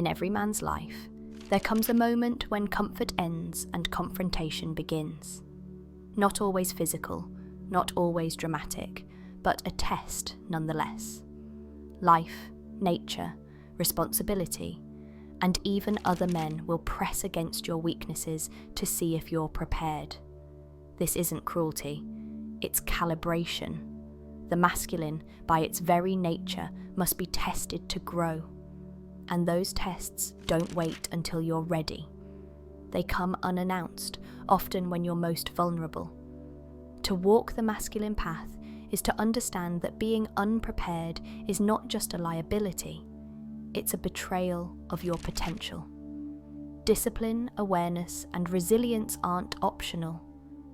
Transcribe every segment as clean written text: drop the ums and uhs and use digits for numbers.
In every man's life, there comes a moment when comfort ends and confrontation begins. Not always physical, not always dramatic, but a test nonetheless. Life, nature, responsibility, and even other men will press against your weaknesses to see if you're prepared. This isn't cruelty, it's calibration. The masculine, by its very nature, must be tested to grow. And those tests don't wait until you're ready. They come unannounced, often when you're most vulnerable. To walk the masculine path is to understand that being unprepared is not just a liability, it's a betrayal of your potential. Discipline, awareness, and resilience aren't optional,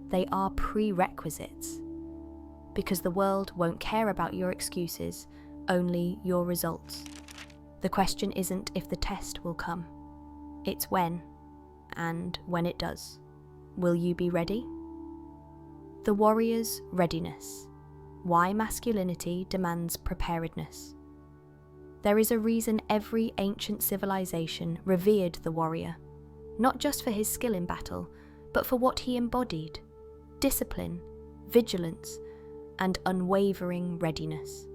they are prerequisites. Because the world won't care about your excuses, only your results. The question isn't if the test will come, it's when, and when it does. Will you be ready? The warrior's readiness. Why masculinity demands preparedness. There is a reason every ancient civilization revered the warrior, not just for his skill in battle, but for what he embodied: discipline, vigilance, and unwavering readiness.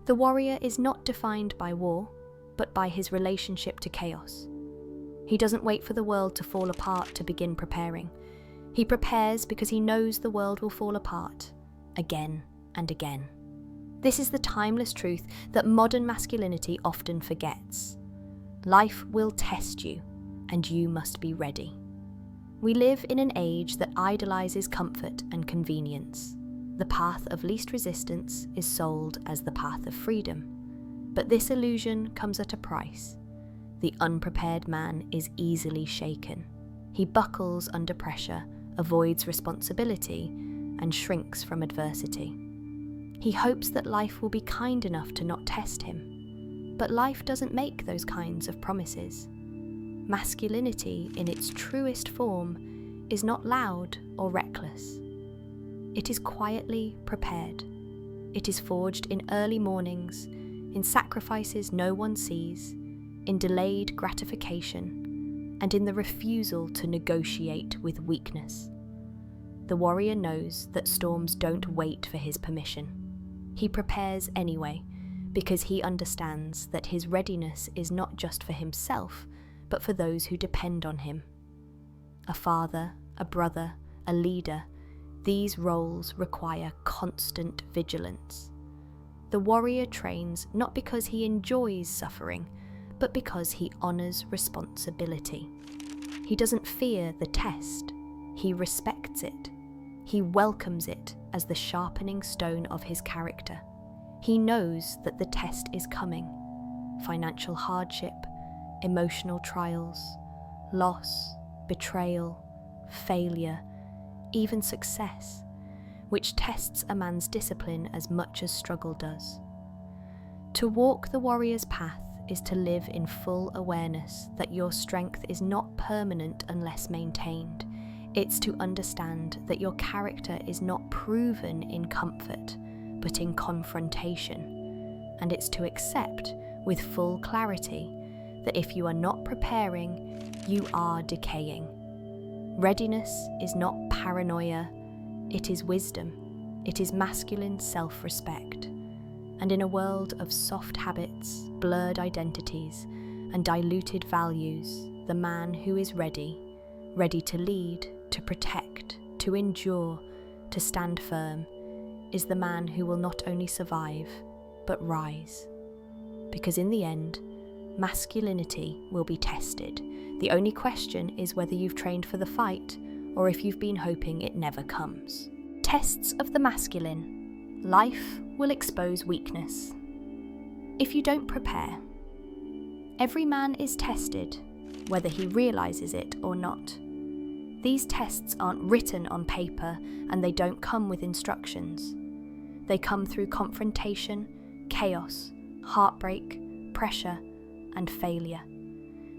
The warrior is not defined by war, but by his relationship to chaos. He doesn't wait for the world to fall apart to begin preparing. He prepares because he knows the world will fall apart, again and again. This is the timeless truth that modern masculinity often forgets. Life will test you, and you must be ready. We live in an age that idolizes comfort and convenience. The path of least resistance is sold as the path of freedom. But this illusion comes at a price. The unprepared man is easily shaken. He buckles under pressure, avoids responsibility, and shrinks from adversity. He hopes that life will be kind enough to not test him. But life doesn't make those kinds of promises. Masculinity, in its truest form, is not loud or reckless. It is quietly prepared. It is forged in early mornings, in sacrifices no one sees, in delayed gratification, and in the refusal to negotiate with weakness. The warrior knows that storms don't wait for his permission. He prepares anyway, because he understands that his readiness is not just for himself, but for those who depend on him. A father, a brother, a leader, these roles require constant vigilance. The warrior trains not because he enjoys suffering, but because he honors responsibility. He doesn't fear the test, he respects it. He welcomes it as the sharpening stone of his character. He knows that the test is coming. Financial hardship, emotional trials, loss, betrayal, failure, even success, which tests a man's discipline as much as struggle does. To walk the warrior's path is to live in full awareness that your strength is not permanent unless maintained. It's to understand that your character is not proven in comfort, but in confrontation. And it's to accept with full clarity that if you are not preparing, you are decaying. Readiness is not paranoia, it is wisdom. It is masculine self-respect. And in a world of soft habits, blurred identities, and diluted values, the man who is ready to lead, to protect, to endure, to stand firm, is the man who will not only survive, but rise. Because in the end, masculinity will be tested. The only question is whether you've trained for the fight, or if you've been hoping it never comes. Tests of the masculine. Life will expose weakness. If you don't prepare, every man is tested, whether he realizes it or not. These tests aren't written on paper, and they don't come with instructions. They come through confrontation, chaos, heartbreak, pressure, and failure.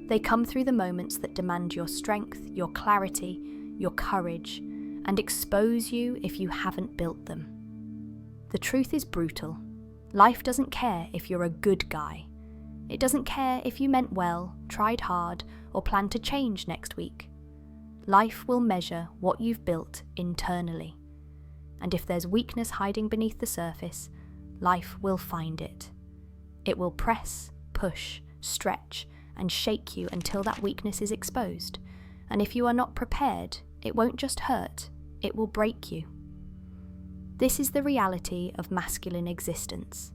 They come through the moments that demand your strength, your clarity, your courage, and expose you if you haven't built them. The truth is brutal. Life doesn't care if you're a good guy. It doesn't care if you meant well, tried hard, or plan to change next week. Life will measure what you've built internally. And if there's weakness hiding beneath the surface, life will find it. It will press, push, stretch, and shake you until that weakness is exposed. And if you are not prepared, it won't just hurt, it will break you. This is the reality of masculine existence.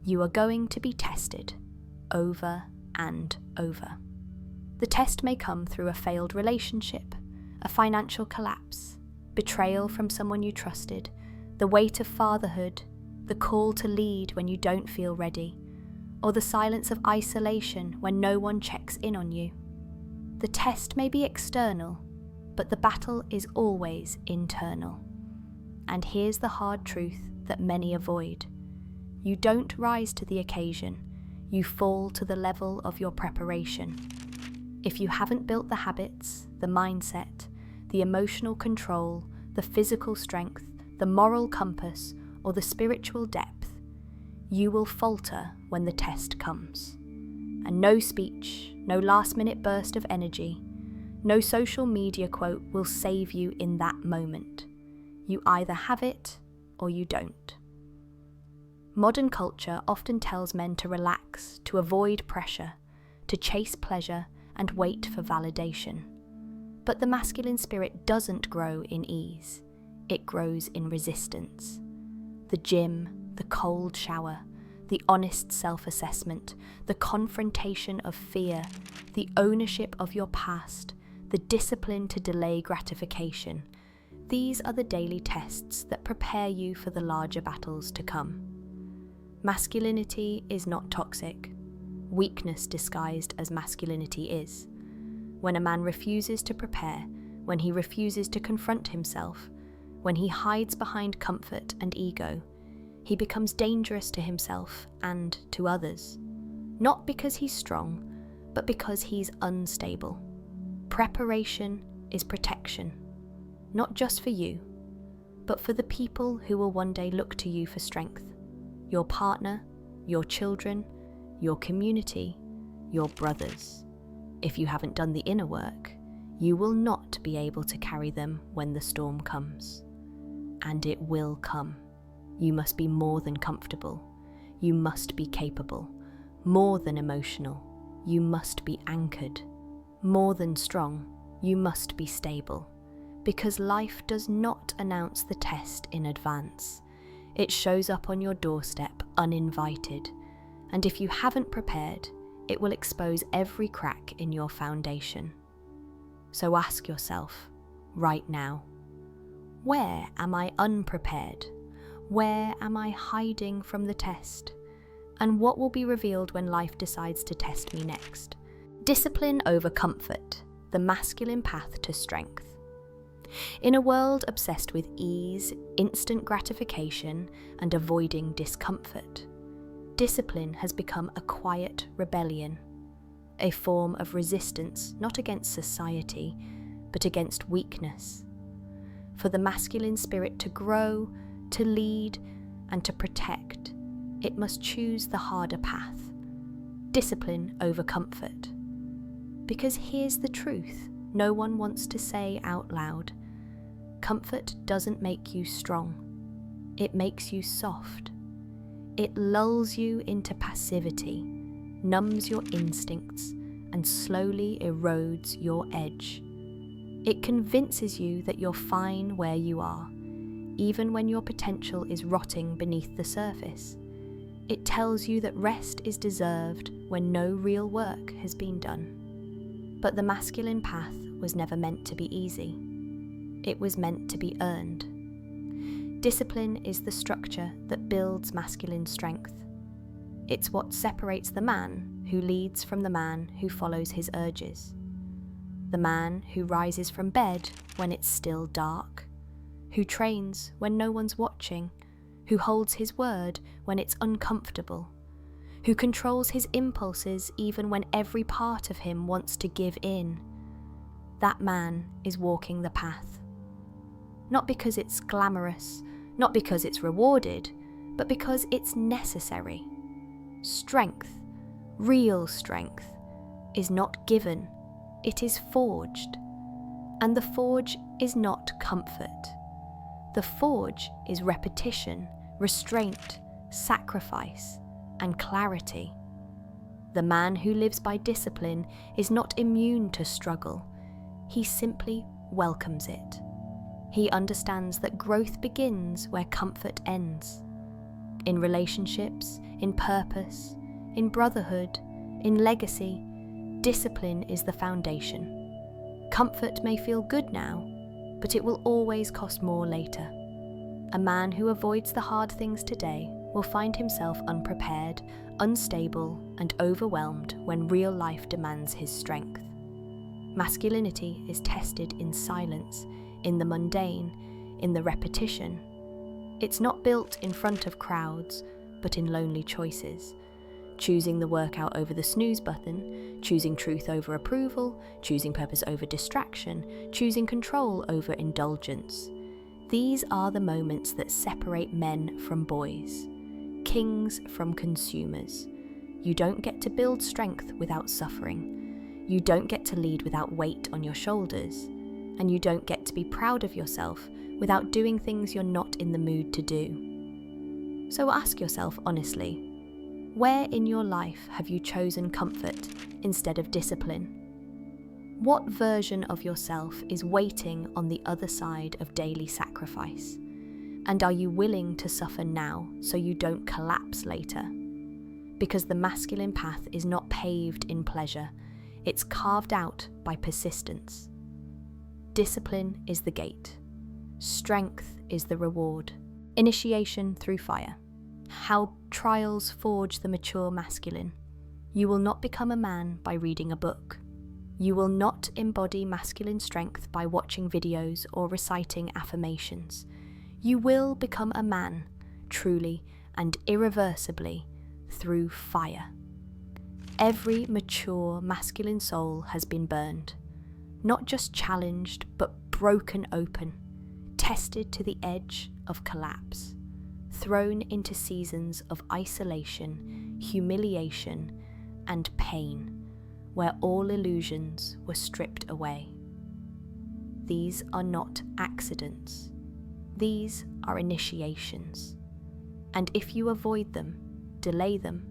You are going to be tested, over and over. The test may come through a failed relationship, a financial collapse, betrayal from someone you trusted, the weight of fatherhood, the call to lead when you don't feel ready, or the silence of isolation when no one checks in on you. The test may be external, but the battle is always internal. And here's the hard truth that many avoid. You don't rise to the occasion, you fall to the level of your preparation. If you haven't built the habits, the mindset, the emotional control, the physical strength, the moral compass, or the spiritual depth, you will falter when the test comes. And no speech, no last-minute burst of energy, no social media quote will save you in that moment. You either have it or you don't. Modern culture often tells men to relax, to avoid pressure, to chase pleasure and wait for validation. But the masculine spirit doesn't grow in ease. It grows in resistance. The gym, the cold shower, the honest self-assessment, the confrontation of fear, the ownership of your past, the discipline to delay gratification. These are the daily tests that prepare you for the larger battles to come. Masculinity is not toxic. Weakness disguised as masculinity is. When a man refuses to prepare, when he refuses to confront himself, when he hides behind comfort and ego, he becomes dangerous to himself and to others. Not because he's strong, but because he's unstable. Preparation is protection, not just for you, but for the people who will one day look to you for strength. Your partner, your children, your community, your brothers. If you haven't done the inner work, you will not be able to carry them when the storm comes. And it will come. You must be more than comfortable. You must be capable. More than emotional. You must be anchored. More than strong. You must be stable. Because life does not announce the test in advance. It shows up on your doorstep uninvited. And if you haven't prepared, it will expose every crack in your foundation. So ask yourself, right now, where am I unprepared? Where am I hiding from the test? And what will be revealed when life decides to test me next? Discipline over comfort, the masculine path to strength. In a world obsessed with ease, instant gratification, and avoiding discomfort, discipline has become a quiet rebellion, a form of resistance not against society, but against weakness. For the masculine spirit to grow, to lead, and to protect, it must choose the harder path, discipline over comfort. Because here's the truth no one wants to say out loud. Comfort doesn't make you strong. It makes you soft. It lulls you into passivity, numbs your instincts, and slowly erodes your edge. It convinces you that you're fine where you are, even when your potential is rotting beneath the surface. It tells you that rest is deserved when no real work has been done. But the masculine path was never meant to be easy. It was meant to be earned. Discipline is the structure that builds masculine strength. It's what separates the man who leads from the man who follows his urges. The man who rises from bed when it's still dark, who trains when no one's watching, who holds his word when it's uncomfortable, who controls his impulses even when every part of him wants to give in. That man is walking the path. Not because it's glamorous, not because it's rewarded, but because it's necessary. Strength, Real strength is not given, it is forged. And the forge is not comfort. The forge is repetition, restraint, sacrifice, and clarity. The man who lives by discipline is not immune to struggle. He simply welcomes it. He understands that growth begins where comfort ends. In relationships, in purpose, in brotherhood, in legacy, discipline is the foundation. Comfort may feel good now, but it will always cost more later. A man who avoids the hard things today will find himself unprepared, unstable, and overwhelmed when real life demands his strength. Masculinity is tested in silence, in the mundane, in the repetition. It's not built in front of crowds, but in lonely choices. Choosing the workout over the snooze button, choosing truth over approval, choosing purpose over distraction, choosing control over indulgence. These are the moments that separate men from boys, kings from consumers. You don't get to build strength without suffering. You don't get to lead without weight on your shoulders. And you don't get to be proud of yourself without doing things you're not in the mood to do. So ask yourself honestly, where in your life have you chosen comfort instead of discipline? What version of yourself is waiting on the other side of daily sacrifice? And are you willing to suffer now so you don't collapse later? Because the masculine path is not paved in pleasure, it's carved out by persistence. Discipline is the gate. Strength is the reward. Initiation through fire. How trials forge the mature masculine. You will not become a man by reading a book. You will not embody masculine strength by watching videos or reciting affirmations. You will become a man, truly and irreversibly, through fire. Every mature masculine soul has been burned, not just challenged, but broken open, tested to the edge of collapse, thrown into seasons of isolation, humiliation, and pain, where all illusions were stripped away. These are not accidents. These are initiations. And if you avoid them, delay them,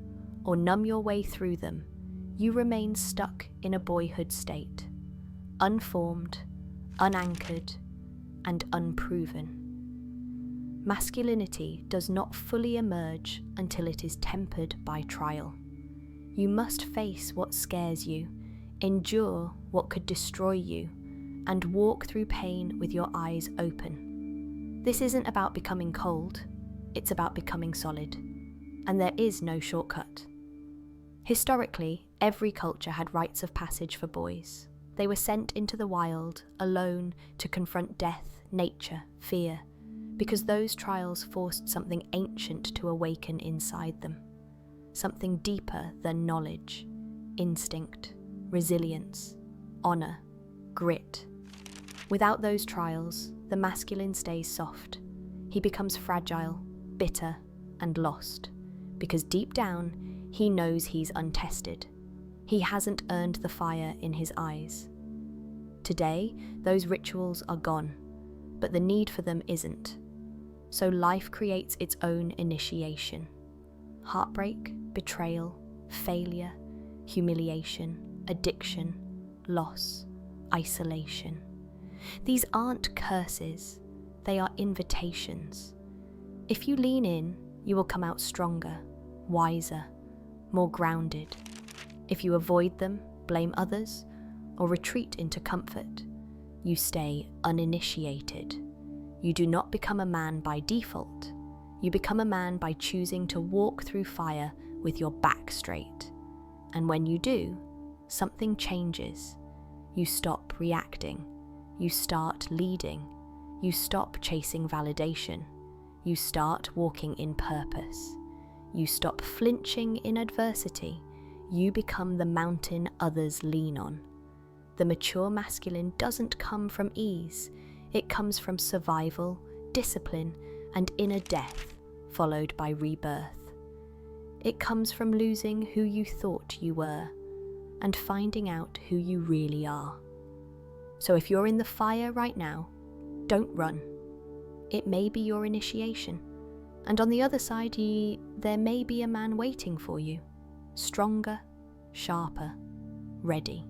or numb your way through them, you remain stuck in a boyhood state, unformed, unanchored, and unproven. Masculinity does not fully emerge until it is tempered by trial. You must face what scares you, endure what could destroy you, and walk through pain with your eyes open. This isn't about becoming cold, it's about becoming solid. And there is no shortcut. Historically, every culture had rites of passage for boys. They were sent into the wild, alone, to confront death, nature, fear, because those trials forced something ancient to awaken inside them, something deeper than knowledge, instinct, resilience, honor, grit. Without those trials, the masculine stays soft. He becomes fragile, bitter, and lost, because deep down, he knows he's untested. He hasn't earned the fire in his eyes. Today, those rituals are gone, but the need for them isn't. So life creates its own initiation. Heartbreak, betrayal, failure, humiliation, addiction, loss, isolation. These aren't curses, they are invitations. If you lean in, you will come out stronger, wiser, more grounded. If you avoid them, blame others, or retreat into comfort, you stay uninitiated. You do not become a man by default. You become a man by choosing to walk through fire with your back straight. And when you do, something changes. You stop reacting. You start leading. You stop chasing validation. You start walking in purpose. You stop flinching in adversity. You become the mountain others lean on. The mature masculine doesn't come from ease. It comes from survival, discipline, and inner death, followed by rebirth. It comes from losing who you thought you were and finding out who you really are. So if you're in the fire right now, don't run. It may be your initiation. And on the other side, there may be a man waiting for you, stronger, sharper, ready.